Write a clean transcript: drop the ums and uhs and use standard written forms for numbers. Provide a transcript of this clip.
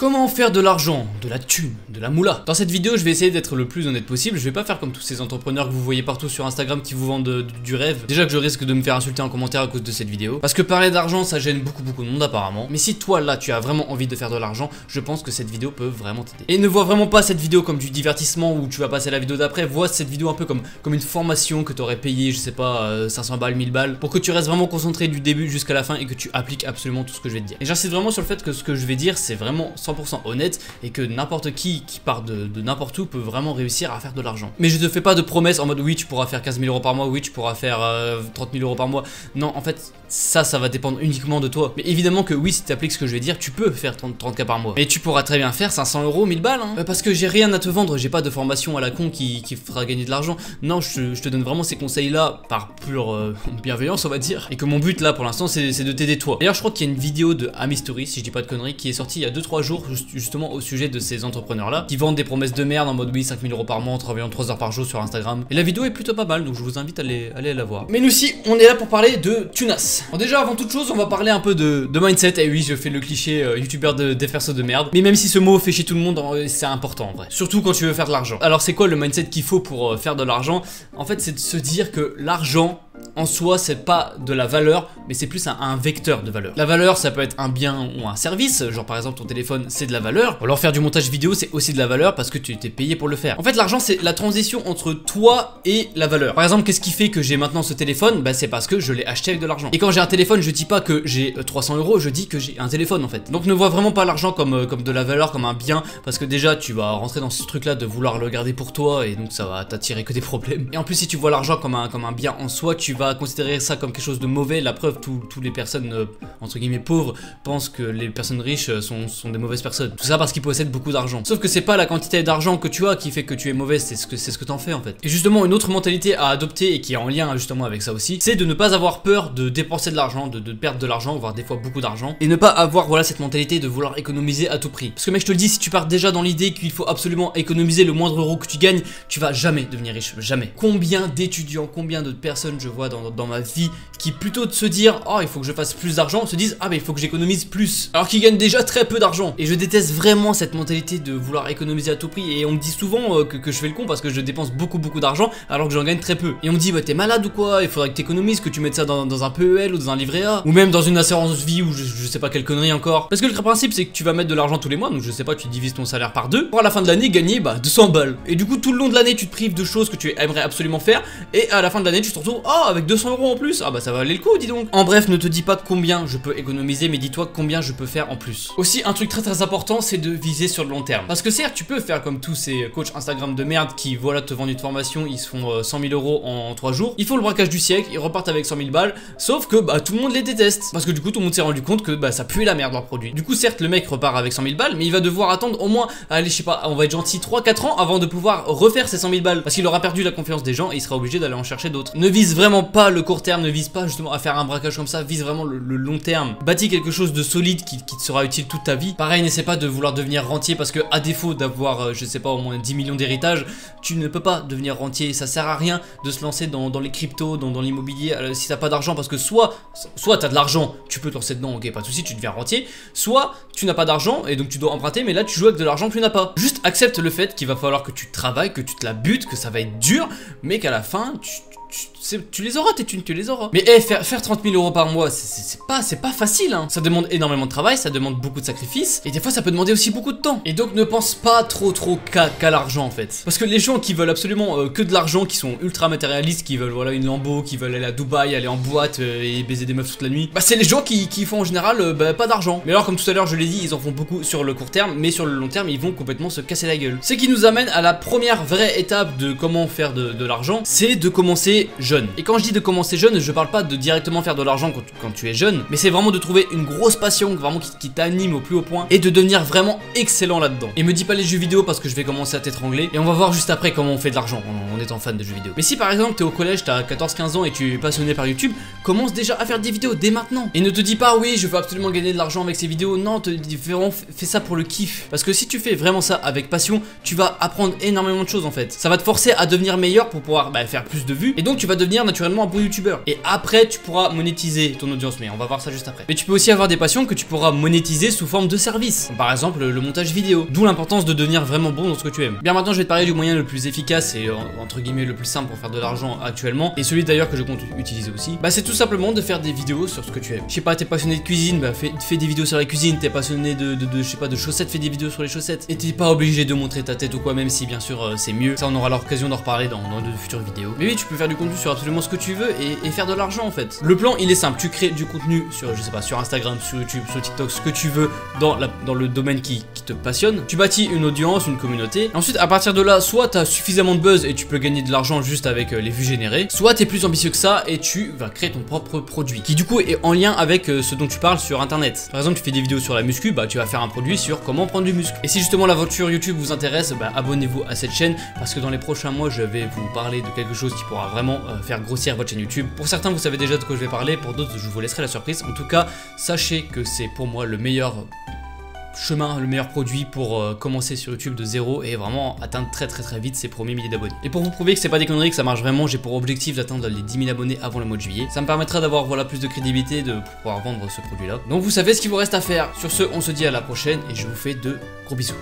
Comment faire de l'argent, de la thune, de la moula? Dans cette vidéo, je vais essayer d'être le plus honnête possible. Je vais pas faire comme tous ces entrepreneurs que vous voyez partout sur Instagram qui vous vendent du rêve. Déjà que je risque de me faire insulter en commentaire à cause de cette vidéo. Parce que parler d'argent, ça gêne beaucoup de monde apparemment. Mais si toi là, tu as vraiment envie de faire de l'argent, je pense que cette vidéo peut vraiment t'aider. Et ne vois vraiment pas cette vidéo comme du divertissement où tu vas passer à la vidéo d'après. Vois cette vidéo un peu comme une formation que tu aurais payé, je sais pas, 500 balles, 1000 balles, pour que tu restes vraiment concentré du début jusqu'à la fin et que tu appliques absolument tout ce que je vais te dire. Et j'insiste vraiment sur le fait que ce que je vais dire, c'est vraiment 100% honnête et que n'importe qui part de n'importe où peut vraiment réussir à faire de l'argent. Mais je te fais pas de promesses en mode oui tu pourras faire 15 000 euros par mois, oui tu pourras faire 30 000 euros par mois. Non, en fait ça va dépendre uniquement de toi. Mais évidemment que oui, si tu appliques ce que je vais dire, tu peux faire 30K par mois. Mais tu pourras très bien faire 500 euros, 1000 balles hein. Parce que j'ai rien à te vendre, j'ai pas de formation à la con qui fera gagner de l'argent. Non, je te donne vraiment ces conseils là par pure bienveillance on va dire. Et que mon but là pour l'instant c'est de t'aider toi. D'ailleurs je crois qu'il y a une vidéo de Amistory, si je dis pas de conneries, qui est sortie il y a 2-3 jours justement au sujet de ces entrepreneurs là qui vendent des promesses de merde en mode oui 5000 euros par mois en travaillant 3 heures par jour sur Instagram. Et la vidéo est plutôt pas mal donc je vous invite à aller la voir. Mais nous aussi on est là pour parler de Tunas. Bon, déjà avant toute chose on va parler un peu de mindset. Et oui je fais le cliché youtubeur des persos de merde. Mais même si ce mot fait chier tout le monde, c'est important en vrai. Surtout quand tu veux faire de l'argent. Alors c'est quoi le mindset qu'il faut pour faire de l'argent? En fait c'est de se dire que l'argent en soi c'est pas de la valeur mais c'est plus un vecteur de valeur. La valeur ça peut être un bien ou un service, genre par exemple ton téléphone c'est de la valeur, ou alors faire du montage vidéo c'est aussi de la valeur parce que tu t'es payé pour le faire. En fait l'argent c'est la transition entre toi et la valeur. Par exemple qu'est-ce qui fait que j'ai maintenant ce téléphone? Bah c'est parce que je l'ai acheté avec de l'argent. Et quand j'ai un téléphone je dis pas que j'ai 300 euros, je dis que j'ai un téléphone en fait. Donc ne vois vraiment pas l'argent comme de la valeur, comme un bien, parce que déjà tu vas rentrer dans ce truc là de vouloir le garder pour toi et donc ça va t'attirer que des problèmes. Et en plus si tu vois l'argent comme un bien en soi, tu vas considérer ça comme quelque chose de mauvais. La preuve, toutes les personnes entre guillemets pauvres pensent que les personnes riches sont des mauvaises personnes. Tout ça parce qu'ils possèdent beaucoup d'argent. Sauf que c'est pas la quantité d'argent que tu as qui fait que tu es mauvais, c'est ce que t'en fais en fait. Et justement une autre mentalité à adopter et qui est en lien justement avec ça aussi, c'est de ne pas avoir peur de dépenser de l'argent, de perdre de l'argent, voire des fois beaucoup d'argent, et ne pas avoir voilà cette mentalité de vouloir économiser à tout prix. Parce que mec je te le dis, si tu pars déjà dans l'idée qu'il faut absolument économiser le moindre euro que tu gagnes, tu vas jamais devenir riche, jamais. Combien d'étudiants, combien de personnes je vois dans ma vie qui plutôt de se dire oh il faut que je fasse plus d'argent se disent ah mais il faut que j'économise plus alors qu'ils gagnent déjà très peu d'argent. Et je déteste vraiment cette mentalité de vouloir économiser à tout prix. Et on me dit souvent que je fais le con parce que je dépense beaucoup d'argent alors que j'en gagne très peu. Et on me dit bah t'es malade ou quoi, il faudrait que t'économises, que tu mettes ça dans un PEL ou dans un livret A ou même dans une assurance vie ou je sais pas quelle connerie encore. Parce que le principe c'est que tu vas mettre de l'argent tous les mois, donc je sais pas, tu divises ton salaire par 2 pour à la fin de l'année gagner 200 balles. Et du coup tout le long de l'année tu te prives de choses que tu aimerais absolument faire et à la fin de l'année tu te retrouves oh avec 200 euros en plus, ah bah ça va aller le coup dis donc. En bref, ne te dis pas combien je peux économiser mais dis-toi combien je peux faire en plus. Aussi un truc très important c'est de viser sur le long terme. Parce que certes tu peux faire comme tous ces coachs Instagram de merde qui voilà te vendent une formation, ils se font 100 000 euros en 3 jours, ils font le braquage du siècle, ils repartent avec 100 000 balles, sauf que tout le monde les déteste. Parce que du coup tout le monde s'est rendu compte que ça pue la merde leur produit. Du coup certes le mec repart avec 100 000 balles mais il va devoir attendre au moins, allez je sais pas, on va être gentil 3-4 ans avant de pouvoir refaire ces 100 000 balles. Parce qu'il aura perdu la confiance des gens et il sera obligé d'aller en chercher d'autres. Ne vise vraiment pas le court terme, ne vise pas justement à faire un braquage comme ça, vise vraiment le long terme. Bâtis quelque chose de solide qui te sera utile toute ta vie. Pareil, n'essaie pas de vouloir devenir rentier parce que à défaut d'avoir je sais pas au moins 10 millions d'héritage, tu ne peux pas devenir rentier. Ça sert à rien de se lancer dans les cryptos, dans l'immobilier si t'as pas d'argent, parce que soit t'as de l'argent, tu peux te lancer dedans, ok pas de soucis, tu deviens rentier, soit tu n'as pas d'argent et donc tu dois emprunter mais là tu joues avec de l'argent que tu n'as pas. Juste accepte le fait qu'il va falloir que tu travailles, que tu te la butes, que ça va être dur mais qu'à la fin tu les auras, tes thunes, tu les auras. Mais faire 30 000 euros par mois, c'est pas facile hein. Ça demande énormément de travail, ça demande beaucoup de sacrifices et des fois ça peut demander aussi beaucoup de temps. Et donc ne pense pas trop qu'à l'argent en fait. Parce que les gens qui veulent absolument que de l'argent, qui sont ultra matérialistes, qui veulent voilà une Lambo, qui veulent aller à Dubaï, aller en boîte et baiser des meufs toute la nuit, c'est les gens qui font en général pas d'argent. Mais alors comme tout à l'heure je l'ai dit, ils en font beaucoup sur le court terme, mais sur le long terme ils vont complètement se casser la gueule. Ce qui nous amène à la première vraie étape de comment faire de l'argent, c'est de commencer jeune. Et quand je dis de commencer jeune, je parle pas de directement faire de l'argent quand tu es jeune, mais c'est vraiment de trouver une grosse passion vraiment qui t'anime au plus haut point et de devenir vraiment excellent là-dedans. Et me dis pas les jeux vidéo parce que je vais commencer à t'étrangler et on va voir juste après comment on fait de l'argent en étant fan de jeux vidéo. Mais si par exemple t'es au collège, t'as 14-15 ans et tu es passionné par YouTube, commence déjà à faire des vidéos dès maintenant. Et ne te dis pas oui je veux absolument gagner de l'argent avec ces vidéos, non, fais ça pour le kiff. Parce que si tu fais vraiment ça avec passion, tu vas apprendre énormément de choses en fait. Ça va te forcer à devenir meilleur pour pouvoir faire plus de vues et donc donc tu vas devenir naturellement un bon youtubeur. Et après tu pourras monétiser ton audience, mais on va voir ça juste après. Mais tu peux aussi avoir des passions que tu pourras monétiser sous forme de service, par exemple le montage vidéo, d'où l'importance de devenir vraiment bon dans ce que tu aimes. Bien, maintenant je vais te parler du moyen le plus efficace et entre guillemets le plus simple pour faire de l'argent actuellement, et celui d'ailleurs que je compte utiliser aussi. Bah c'est tout simplement de faire des vidéos sur ce que tu aimes. Je sais pas, t'es passionné de cuisine, bah fais des vidéos sur la cuisine. T'es passionné je sais pas, de chaussettes, fais des vidéos sur les chaussettes. Et t'es pas obligé de montrer ta tête ou quoi, même si bien sûr c'est mieux. Ça on aura l'occasion d'en reparler dans de futures vidéos. Mais oui, tu peux faire du contenu sur absolument ce que tu veux et faire de l'argent en fait. Le plan il est simple, tu crées du contenu sur, je sais pas, sur Instagram, sur YouTube, sur TikTok, ce que tu veux dans le domaine qui te passionne. Tu bâtis une audience, une communauté. Et ensuite à partir de là, soit t'as suffisamment de buzz et tu peux gagner de l'argent juste avec les vues générées, soit t'es plus ambitieux que ça et tu vas créer ton propre produit qui du coup est en lien avec ce dont tu parles sur internet. Par exemple, tu fais des vidéos sur la muscu, bah tu vas faire un produit sur comment prendre du muscle. Et si justement l'aventure YouTube vous intéresse, bah abonnez-vous à cette chaîne parce que dans les prochains mois je vais vous parler de quelque chose qui pourra vraiment faire grossir votre chaîne YouTube. Pour certains vous savez déjà de quoi je vais parler, pour d'autres je vous laisserai la surprise. En tout cas, sachez que c'est pour moi le meilleur chemin, le meilleur produit pour commencer sur YouTube de zéro et vraiment atteindre très vite ses premiers milliers d'abonnés. Et pour vous prouver que c'est pas des conneries, que ça marche vraiment, j'ai pour objectif d'atteindre les 10 000 abonnés avant le mois de juillet. Ça me permettra d'avoir voilà plus de crédibilité pour pouvoir vendre ce produit là. Donc vous savez ce qu'il vous reste à faire. Sur ce, on se dit à la prochaine et je vous fais de gros bisous.